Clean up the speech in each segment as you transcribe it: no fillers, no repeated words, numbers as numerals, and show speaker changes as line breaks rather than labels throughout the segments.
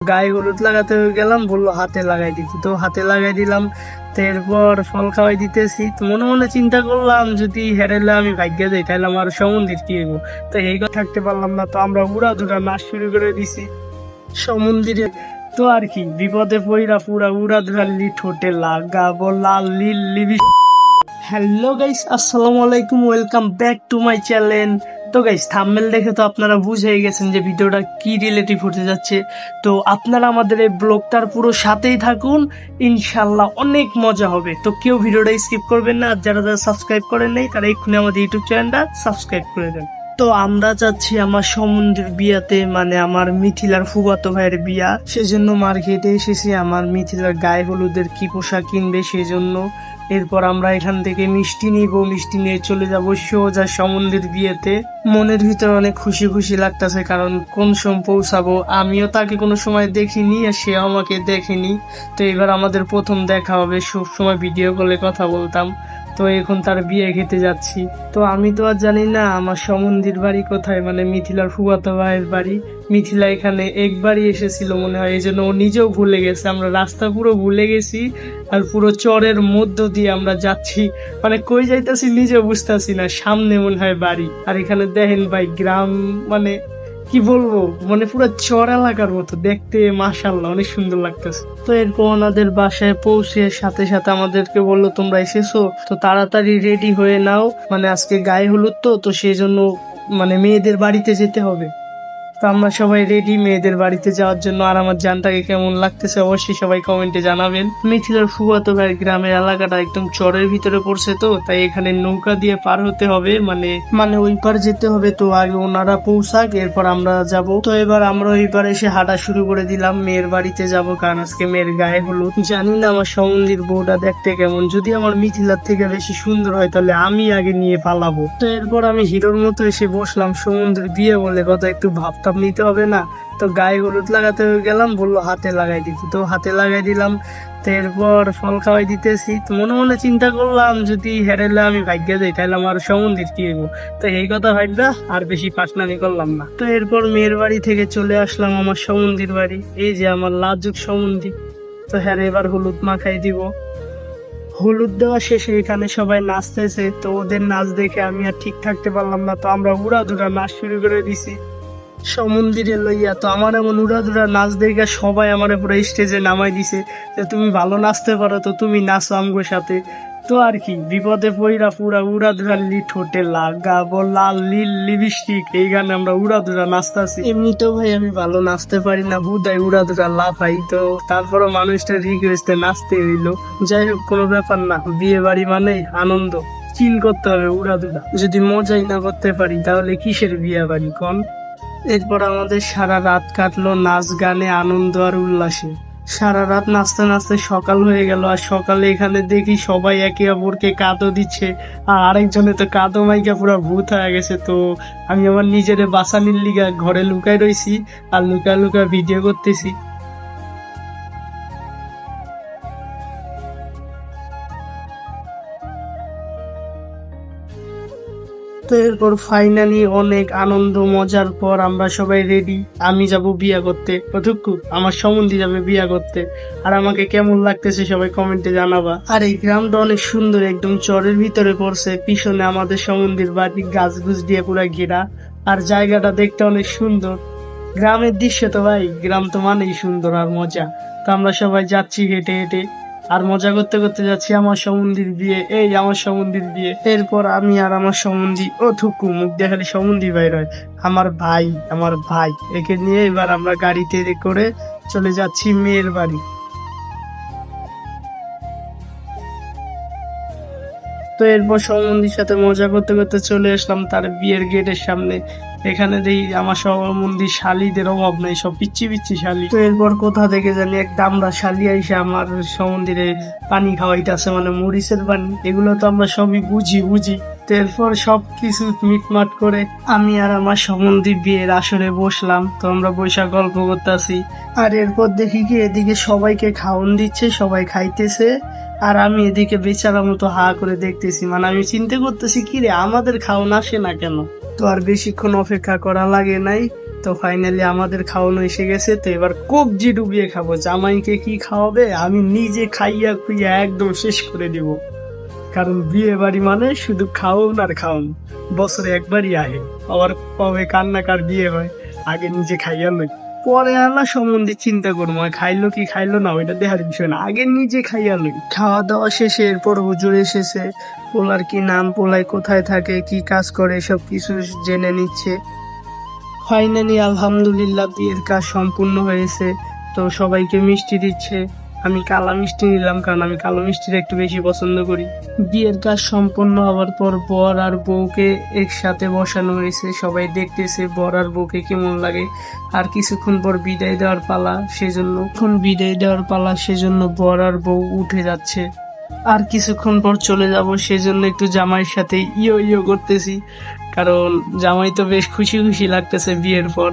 গায়ে হলুদ লাগাতে গেলাম, বললো হাতে লাগাই দিতে, তো হাতে লাগাই দিলাম। তো এরপর ফল খাওয়াই দিতেছি। তো মনে মনে চিন্তা করলাম যদি হেরেলে আমি ভাগ্যে যাই তাহলে আমার সমুদ্রের কি হইব। তো এই কথা থাকতে পারলাম না, তো আমরা উড়াধুরা নাচ শুরু করে দিছি সমুদ্রে। তো আর কি, বিপদে পইরা পুরা উড়াধুরা ঠোঁটে লাগাবো লাল লিলি। হ্যালো গাইস, আসসালামু আলাইকুম, welcome back to my channel. তো গাইস, থাম্বনেল দেখে তো আপনারা বুঝেই গেছেন যে ভিডিওটা কি রিলেটিভ হতে যাচ্ছে। তো আপনারা আমাদের এই ব্লগটার পুরো সাথেই থাকুন, ইনশাল্লাহ অনেক মজা হবে। তো কেউ ভিডিওটা স্কিপ করবেন না, আর যারা যারা সাবস্ক্রাইব করেন নাই তারা এক্ষুনি আমাদের ইউটিউব চ্যানেলটা সাবস্ক্রাইব করে দেন। তো আমরা যাচ্ছি আমার সমুদ্রের বিয়াতে, মানে আমার মিথিলার ফুফাতো ভাইয়ের বিয়া, সেজন্য মার্কেটে এসেছি আমার মিথিলার গায়ে হলুদের কি পোশাক কিনবে সেজন্য। এরপর আমরা এখান থেকে মিষ্টি নিব, মিষ্টি নিয়ে চলে যাব সোজা সমুদ্রের বিয়েতে। মনের ভিতরে অনেক খুশি খুশি লাগতেছে, কারণ কোন সময় পৌঁছাবো, আমিও তাকে কোনো সময় দেখিনি আর সে আমাকে দেখেনি। তো এবার আমাদের প্রথম দেখা হবে, সব সময় ভিডিও কলে কথা বলতাম। তো এখন তার বিয়ে খেতে যাচ্ছি। তো আমি তো আর জানি না আমার সমুদ্রের বাড়ি কোথায়, মানে মিথিলার ফুফাতো ভাইয়ের বাড়ি। মিথিলা এখানে একবারই এসেছিল মনে হয়, এই জন্য ও নিজেও ভুলে গেছে। আমরা রাস্তা পুরো ভুলে গেছি, আর পুরো চরের মধ্য দিয়ে আমরা যাচ্ছি, মানে কই যাইতেছি নিজেও বুঝতেছি না। সামনে মনে হয় বাড়ি, আর এখানে দেখেন ভাই গ্রাম, মানে কি বলবো, মানে পুরো চর এলাকার মতো দেখতে, মাশাআল্লাহ অনেক সুন্দর লাগতেছে। তো এরপর ওনাদের বাসায় পৌঁছে সাথে সাথে আমাদেরকে বললো তোমরা এসেছো, তো তাড়াতাড়ি রেডি হয়ে নাও, মানে আজকে গায়ে হলুদ, তো সেই জন্য মানে মেয়েদের বাড়িতে যেতে হবে। তো আমরা সবাই রেডি মেয়েদের বাড়িতে যাওয়ার জন্য। আর আমার জানটাকে কেমন লাগতেছে অবশ্যই সবাই কমেন্টে জানাবেন। মিথিলার ফুফাতো ভাইয়ের গ্রামের এলাকাটা একদম চরের ভিতরে পড়ছে, তো তাই এখানে নৌকা দিয়ে পার হতে হবে, মানে ওই পার যেতে হবে। তো আগে ওনারা পৌঁছাক, এরপর আমরা যাব। তো এবার আমরা ওই পারে এসে হাঁটা শুরু করে দিলাম, মেয়ের বাড়িতে যাব, কারণ আজকে মেয়ের গায়ে হলুদ। জানি না আমার সমুদ্রের বউটা দেখতে কেমন, যদি আমার মিথিলার থেকে বেশি সুন্দর হয় তাহলে আমি আগে নিয়ে পালাবো। তো এরপর আমি হিরোর মতো এসে বসলাম, সমুদ্রের বিয়ে বলে কথা একটু ভাবতাম নিতে হবে না। তো গায়ে হলুদ লাগাতে গেলাম, বললো হাতে লাগাই দিতে, তো হাতে লাগাই দিলাম। তো এরপর ফল খাওয়াই দিতেছি। তো মনে মনে চিন্তা করলাম যদি হেরেলে আমি ভাগ্যে যাই তাহলে আমার সমুদ্রের কি হইব। তো এই কথা ভাববা আর বেশি পাশনামি করলাম না। তো এরপর মেয়ের বাড়ি থেকে চলে আসলাম আমার সমুদ্রের বাড়ি, এই যে আমার লাজুক সমুদ্র। তো হ্যাঁ, এবার হলুদ মাখাই দিব। হলুদ দেওয়া শেষে এখানে সবাই নাচতেছে, তো ওদের নাচ দেখে আমি আর ঠিক থাকতে পারলাম না, তো আমরা উড়াধুরা নাচ শুরু করে দিছি সমুদ্রে লইয়া। তো আমার এমন উড়াধুরা নাচ দেখে সবাই আমার পুরো স্টেজে নামাই দিছে যে তুমি ভালো নাচতে পারো, তো তুমি নাচো আমগোর সাথে। তো আর কি, বিপদে পইরা পুরা উড়াধুরা ঠোঁটে লাগাবো লাল লিপস্টিক, এই গানে আমরা উড়াধুরা নাচতেছি। এমনিতেও ভাই আমি ভালো নাচতে পারি না, হুদাই উড়াধুরা লাফাই, তো তারপরও মানুষটা রিকোয়েস্টে নাচতে হইলো। যাই হোক, কোনো ব্যাপার না, বিয়ে বাড়ি মানে আনন্দ, চিল করতে হবে উড়াধুরা। যদি মজাই না করতে পারি তাহলে কিসের বিয়ে বাড়ি কোন। এরপর আমাদের সারা রাত কাটলো নাচ গানে, আনন্দ আর উল্লাসে। সারা রাত নাচতে নাচতে সকাল হয়ে গেল, আর সকালে এখানে দেখি সবাই একে অপরকে কাঁদো দিচ্ছে, আর আরেকজনে তো কাঁদো মাইকা পুরো ভূত হয়ে গেছে। তো আমি আমার নিজের বাঁচানির লিগা ঘরে লুকাই রইছি, আর লুকা লুকা ভিডিও করতেছি। তো এরপর ফাইনালি অনেক আনন্দ মজার পর আমরা সবাই রেডি, আমি যাব বিয়া করতে, কতটুকু আমার সম্বন্ধে যাবে বিয়া করতে। আর আমাকে কেমন লাগতেছে সবাই কমেন্টে জানাবা। আর এই গ্রামটা অনেক সুন্দর, একদম চরের ভিতরে পড়ছে, পিছনে আমাদের সমুদ্রের বাড়ি, গাছ গুছ দিয়ে পুরা ঘেরা, আর জায়গাটা দেখতে অনেক সুন্দর। গ্রামের দৃশ্য তো ভাই, গ্রাম তো মানেই সুন্দর আর মজা। তো আমরা সবাই যাচ্ছি হেঁটে হেঁটে, আর মজা করতে করতে যাচ্ছি আমার সমুদ্রের বিয়ে, এই আমার সমুদ্রের বিয়ে। এরপর আমি আর আমার সমুদ্রী, ও থুকু মুখ দিয়ে খালি সমুদ্রী বাইর হয়, আমার ভাই একে নিয়ে এবার আমরা গাড়িতে করে চলে যাচ্ছি মেয়ের বাড়ি। তো এরপর সমুদ্রের সাথে মজা করতে করতে চলে আসলাম তার বিয়ের গেটের সামনে। এখানে দেখি আমার সমুদ্রের শালিদের অভাব নাই, সব পিচ্ছি পিচ্ছি শালি। তো এরপর কোথা থেকে জানি এক দামড়া শালি আইসে আমার সমুদ্রে পানি খাওয়াইতেছে, মানে মরিচের পানি। এগুলো তো আমরা সবই বুঝি। তো এরপর সবকিছু মিটমাট করে আমি আর আমার সমুদ্রের বিয়ের আসরে বসলাম। তো আমরা বৈশা গল্প করতেছি, আর এরপর দেখি কি এদিকে সবাইকে খাওয়ান দিচ্ছে, সবাই খাইতেছে, আর আমি এদিকে বেচারা মতো হা করে দেখতেছি। মানে আমি চিন্তা করতেছি কি রে, আমাদের খাওয়ান আসে না কেন। তো আর বেশিক্ষণ অপেক্ষা করা লাগে নাই, তো ফাইনালি আমাদের খাওয়ানো এসে গেছে, তো এবার কবজি ডুবিয়ে খাবো। জামাইকে কি খাওয়াবে আমি নিজে খাইয়া খুইয়া একদম শেষ করে দিব, কারণ বিয়ে বাড়ি মানে শুধু খাওন আর খাওন, বছরে একবারই আহে। আবার কবে কান্নাকার বিয়ে হয়, আগে নিজে খাইয়া লই, পরে আল্লাহ সম্বন্ধে চিন্তা করবো খাইলো কি খাইলো না ওইটা দেখার বিষয় না, আগে নিজে খাইয়া লই। খাওয়া দাওয়া শেষে এরপর হুজুর এসেছে, পোলার কি নাম, পোলায় কোথায় থাকে, কি কাজ করে, সব কিছু জেনে নিচ্ছে। ফাইনালি আলহামদুলিল্লাহ বিয়ের কাজ সম্পূর্ণ হয়েছে। তো সবাইকে মিষ্টি দিচ্ছে, আমি কালা মিষ্টি নিলাম কারণ আমি কালো মিষ্টিটা একটু বেশি পছন্দ করি। বিয়ের কাজ সম্পূর্ণ হওয়ার পর বর আর বউকে একসাথে বসানো হয়েছে, সবাই দেখতেছে বর আর বউকে কেমন লাগে। আর কিছুক্ষণ পর বিদায় দেওয়ার পালা, সেজন্য বর আর বউ উঠে যাচ্ছে। আর কিছুক্ষণ পর চলে যাব, সেজন্য একটু জামাইয়ের সাথে ইয়ো ইয়ো করতেছি, কারণ জামাই তো বেশ খুশি খুশি লাগতেছে বিয়ের পর।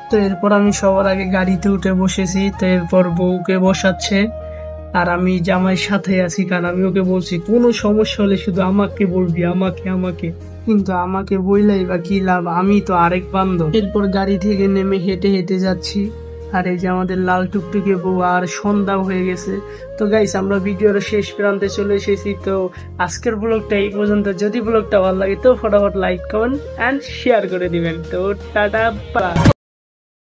তো এরপর আমি সবার আগে গাড়িতে উঠে বসেছি, তো এরপর বউকে বসাচ্ছে আর আমি জামাইয়ের সাথে আছি, কারণ আমি ওকে বলছি কোনো সমস্যা হলে শুধু আমাকে বলবি, আমাকে আমাকে, কিন্তু আমাকে বইলাই বা কি লাভ, আমি তো আরেক বান্ধব। এরপর গাড়ি থেকে নেমে হেঁটে হেঁটে যাচ্ছি, আর এই যে আমাদের লাল টুকটুকে বউ, আর সন্ধ্যাও হয়ে গেছে। তো গাইস আমরা ভিডিওর শেষ প্রান্তে চলে এসেছি। তো আজকের ব্লগটা এই পর্যন্ত। যদি ব্লগটা ভালো লাগে তো ফটাফট লাইক কমেন্ট এন্ড শেয়ার করে দিবেন। তো টাটা।